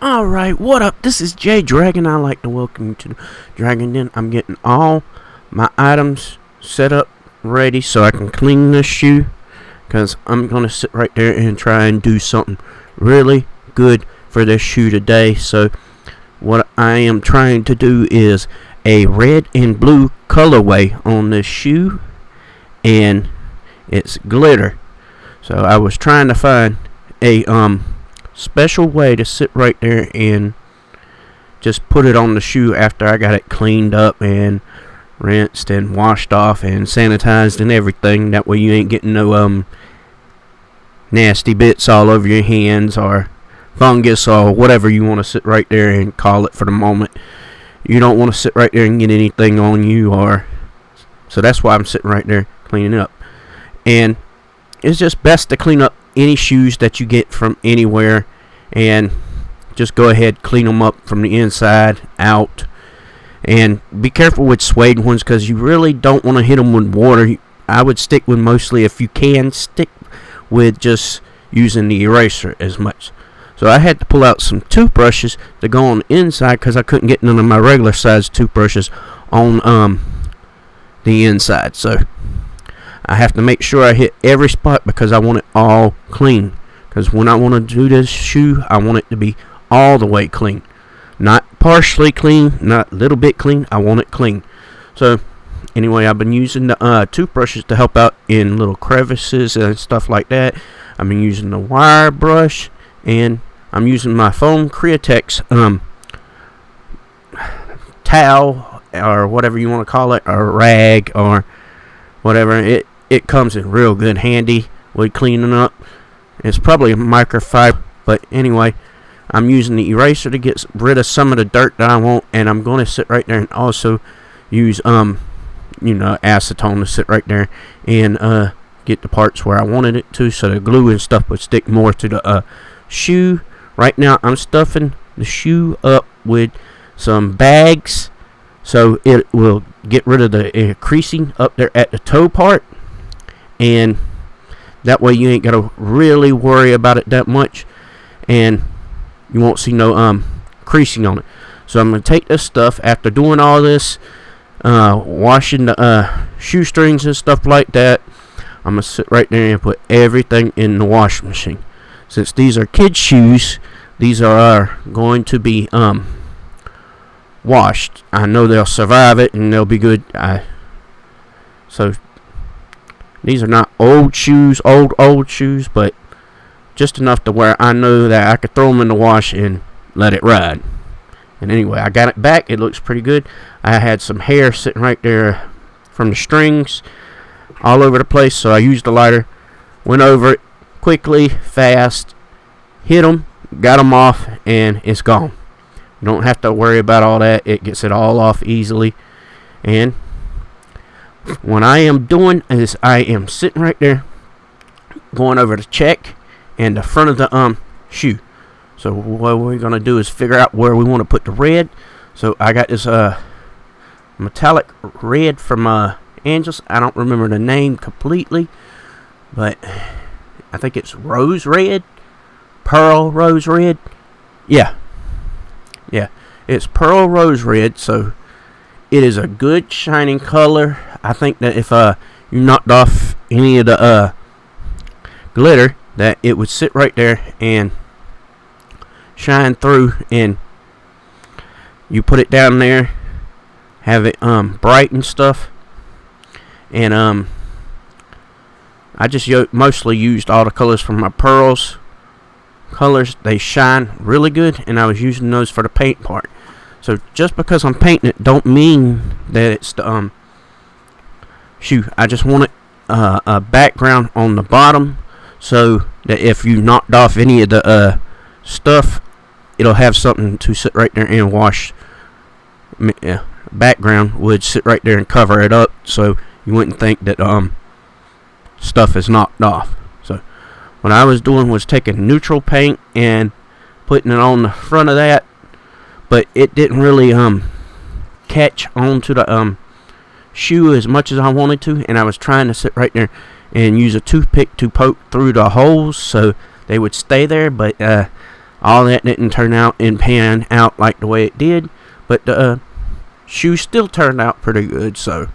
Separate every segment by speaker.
Speaker 1: Alright, what up? This is Jay Dragon. I'd like to welcome you to the Dragon Den. I'm getting all my items set up, ready, so I can clean this shoe. Because I'm going to sit right there and try and do something really good for this shoe today. So, what I am trying to do is a red and blue colorway on this shoe. And it's glitter. So, I was trying to find a, special way to sit right there and just put it on the shoe after I got it cleaned up and rinsed and washed off and sanitized and everything. That way you ain't getting no nasty bits all over your hands or fungus or whatever you want to sit right there and call it for the moment. You don't want to sit right there and get anything on you, or so that's why I'm sitting right there cleaning up. And it's just best to clean up any shoes that you get from anywhere, and just go ahead, clean them up from the inside out. And be careful with suede ones, because you really don't want to hit them with water. I would stick with, mostly if you can, stick with just using the eraser as much. So I had to pull out some toothbrushes to go on the inside, because I couldn't get none of my regular size toothbrushes on the inside. So I have to make sure I hit every spot, because I want it all clean. Because when I want to do this shoe, I want it to be all the way clean. Not partially clean, not a little bit clean. I want it clean. So, anyway, I've been using the toothbrushes to help out in little crevices and stuff like that. I've been using the wire brush, and I'm using my foam Createx towel, or whatever you want to call it, or rag, or whatever. It comes in real good handy with cleaning up. It's probably a microfiber, but anyway, I'm using the eraser to get rid of some of the dirt that I want, and I'm going to sit right there and also use acetone to sit right there and get the parts where I wanted it to, so the glue and stuff would stick more to the shoe. Right now, I'm stuffing the shoe up with some bags, so it will get rid of the creasing up there at the toe part, and that way you ain't got to really worry about it that much, and you won't see no creasing on it. So I'm going to take this stuff, after doing all this, washing the shoestrings and stuff like that, I'm going to sit right there and put everything in the washing machine. Since these are kids' shoes, these are going to be washed. I know they'll survive it and they'll be good. So these are not old shoes, old shoes, but just enough to where I know that I could throw them in the wash and let it ride. And anyway, I got it back. It looks pretty good. I had some hair sitting right there from the strings all over the place, so I used the lighter, went over it quickly, fast, hit them, got them off, and it's gone. You don't have to worry about all that. It gets it all off easily. And what I am doing is I am sitting right there going over the check and the front of the shoe. So what we're going to do is figure out where we want to put the red. So I got this metallic red from Angels. I don't remember the name completely, but I think it's rose red, pearl rose red. Yeah, it's pearl rose red. So it is a good shining color. I think that if you knocked off any of the glitter, that it would sit right there and shine through, and you put it down there, have it bright and stuff. And I just mostly used all the colors from my pearls colors. They shine really good, and I was using those for the paint part. So just because I'm painting it don't mean that it's the shoe. I just want it a background on the bottom, so that if you knocked off any of the stuff, it'll have something to sit right there and wash. Background would sit right there and cover it up, so you wouldn't think that stuff is knocked off. So what I was doing was taking neutral paint and putting it on the front of that, but it didn't really catch onto the shoe as much as I wanted to, and I was trying to sit right there and use a toothpick to poke through the holes so they would stay there, but all that didn't turn out and pan out like the way it did, but the shoe still turned out pretty good. So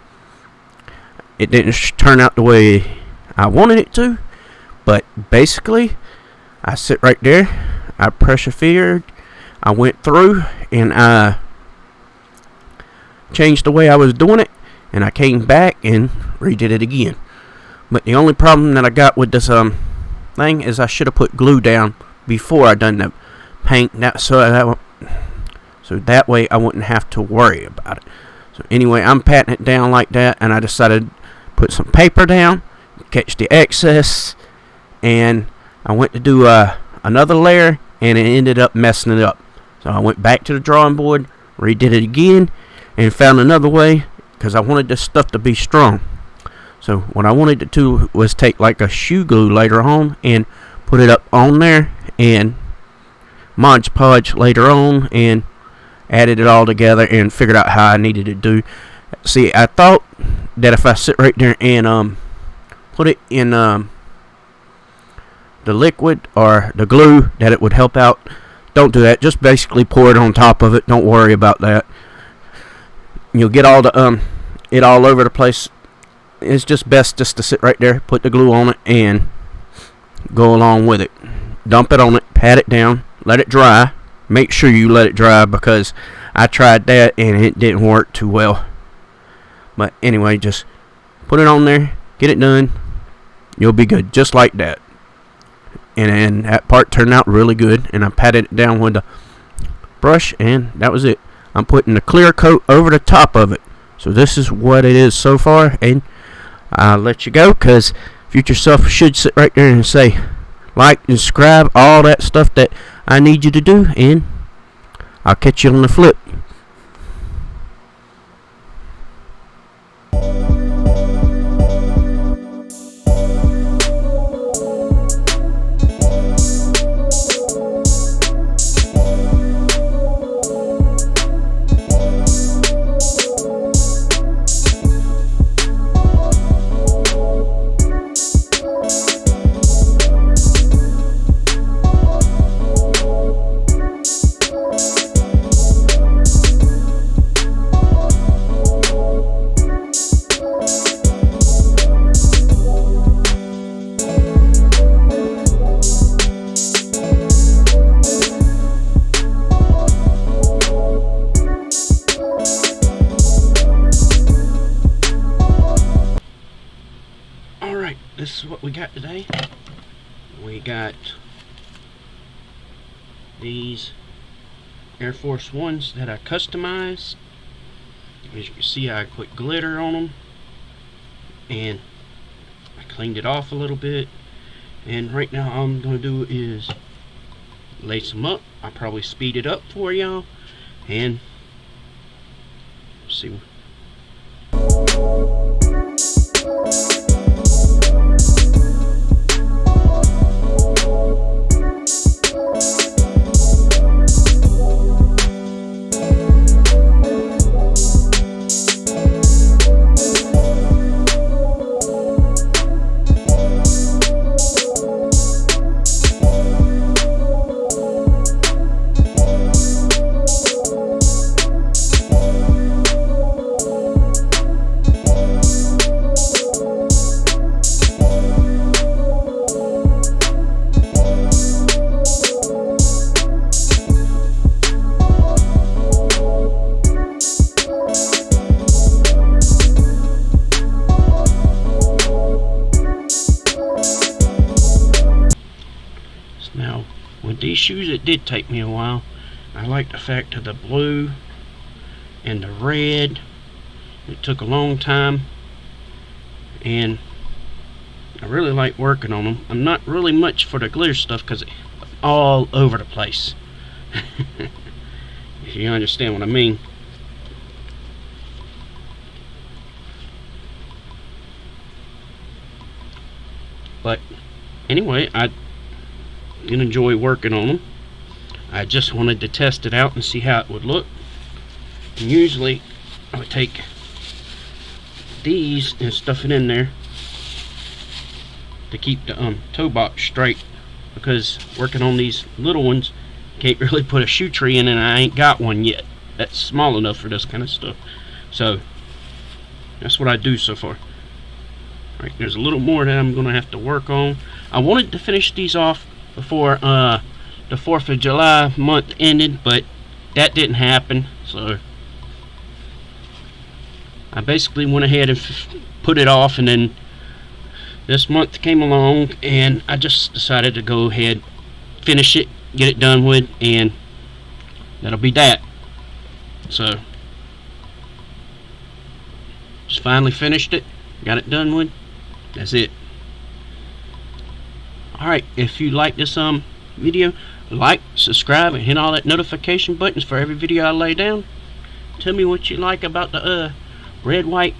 Speaker 1: it didn't turn out the way I wanted it to, but basically I sit right there, I persevered, I went through, and I changed the way I was doing it, and I came back and redid it again. But the only problem that I got with this thing is I should have put glue down before I done the paint, so that way I wouldn't have to worry about it. So anyway, I'm patting it down like that, and I decided to put some paper down, catch the excess, and I went to do another layer, and it ended up messing it up. So I went back to the drawing board, redid it again, and found another way, because I wanted this stuff to be strong. So what I wanted to do was take like a shoe glue later on and put it up on there, and Mod Podge later on, and added it all together and figured out how I needed to do. See, I thought that if I sit right there and put it in the liquid or the glue, that it would help out. Don't do that. Just basically pour it on top of it. Don't worry about that. You'll get all the it all over the place. It's just best just to sit right there, put the glue on it, and go along with it. Dump it on it, pat it down, let it dry. Make sure you let it dry, because I tried that and it didn't work too well. But anyway, just put it on there, get it done. You'll be good, just like that. And that part turned out really good, and I patted it down with the brush, and that was it. I'm putting the clear coat over the top of it. So this is what it is so far, and I'll let you go, because future self should sit right there and say, like and subscribe, all that stuff that I need you to do, and I'll catch you on the flip. This is what we got today. We got these Air Force Ones that I customized. As you can see, I put glitter on them, and I cleaned it off a little bit. And right now all I'm going to do is lace them up. I'll probably speed it up for y'all, and see. Now, with these shoes, it did take me a while. I like the fact of the blue and the red. It took a long time, and I really like working on them. I'm not really much for the glitter stuff because it's all over the place. If you understand what I mean. But anyway, I did enjoy working on them. I just wanted to test it out and see how it would look. And usually I would take these and stuff it in there to keep the toe box straight, because working on these little ones, can't really put a shoe tree in, and I ain't got one yet that's small enough for this kind of stuff. So that's what I do so far. Right, there's a little more that I'm gonna have to work on. I wanted to finish these off before the 4th of July month ended, but that didn't happen. So I basically went ahead and put it off, and then this month came along, and I just decided to go ahead, finish it, get it done with, and that'll be that. So just finally finished it, got it done with. That's it. Alright, if you like this video, like, subscribe, and hit all that notification buttons for every video I lay down. Tell me what you like about the red, white,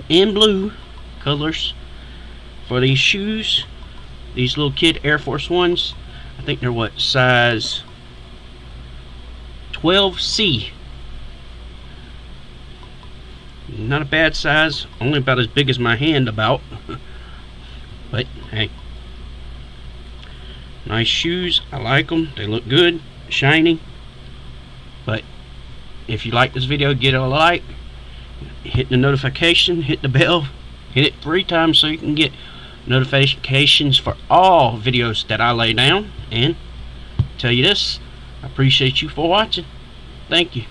Speaker 1: and blue colors for these shoes. These little kid Air Force Ones. I think they're what, size 12C. Not a bad size, only about as big as my hand about. But hey, nice shoes. I like them. They look good, shiny. But if you like this video, get a like, hit the notification, hit the bell, hit it 3 times so you can get notifications for all videos that I lay down. And tell you this, I appreciate you for watching. Thank you.